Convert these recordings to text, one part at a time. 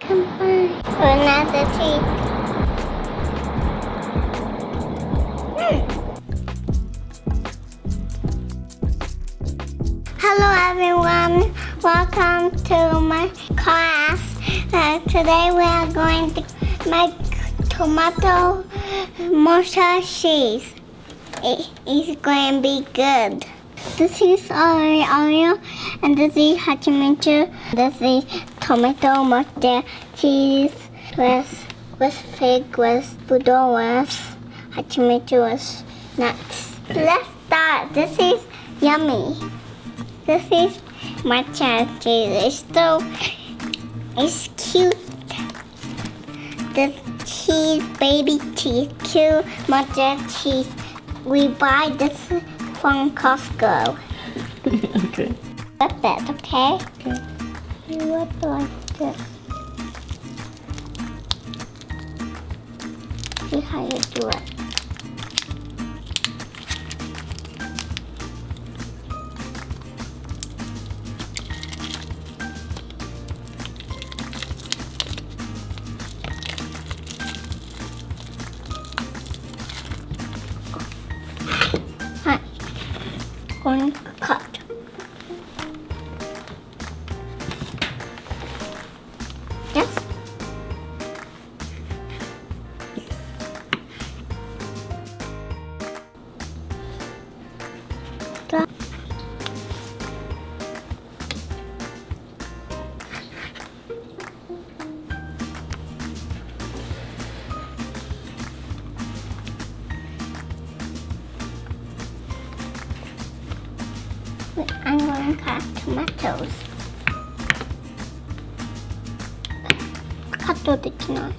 Another treat. Hello everyone, welcome to my class. Today we are going to make tomato mocha cheese. It's going to be good. This is Oreo and this is Hachimitsu. This is tomato mocha cheese with fig, with budou, with Hachimitsu, with nuts. Let's start. This is yummy. This is matcha cheese. It's cute. This cheese, baby cheese, cute matcha cheese. We buy this from Costco. Okay. Whip it, okay? Okay. You whip it like this. See how you do it. Going to cut. Yes? Stop. I'm going to cut tomatoes. カットできない。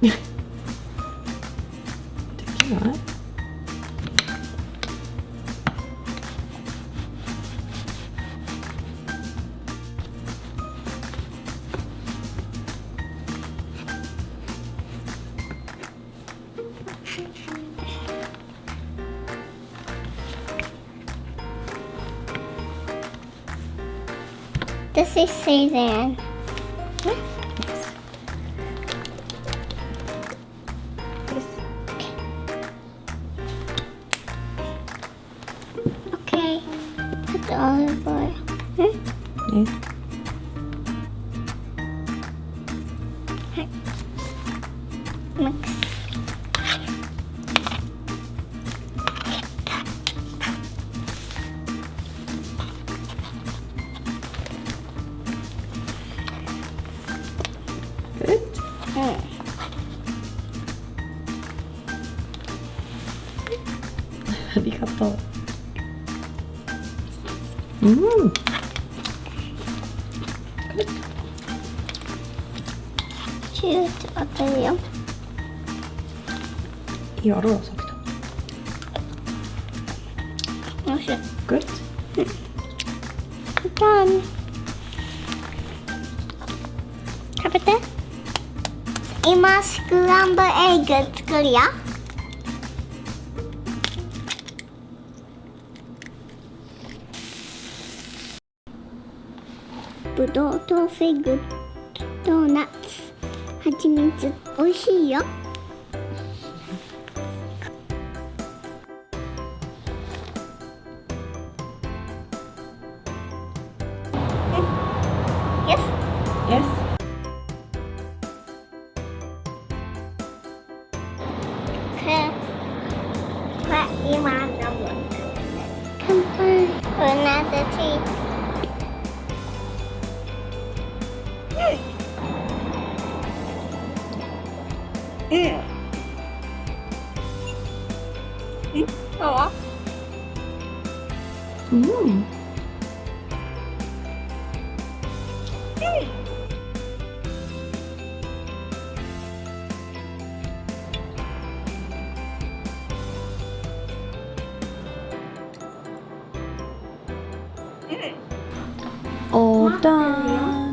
できない？ This is Suzanne. Okay. Put the olive oil. Yes. Mix. Good. ありがとう。うん。チューって当てるよ。いい色がさきた。よし。Good. Done. 食べて。今スクランブルエッグ作るよ。ぶどうとフィグとナッツ、はちみつ、おいしいよ。Yes. Yes. これ今飲む。乾杯。Another tea. どう？うん。おだ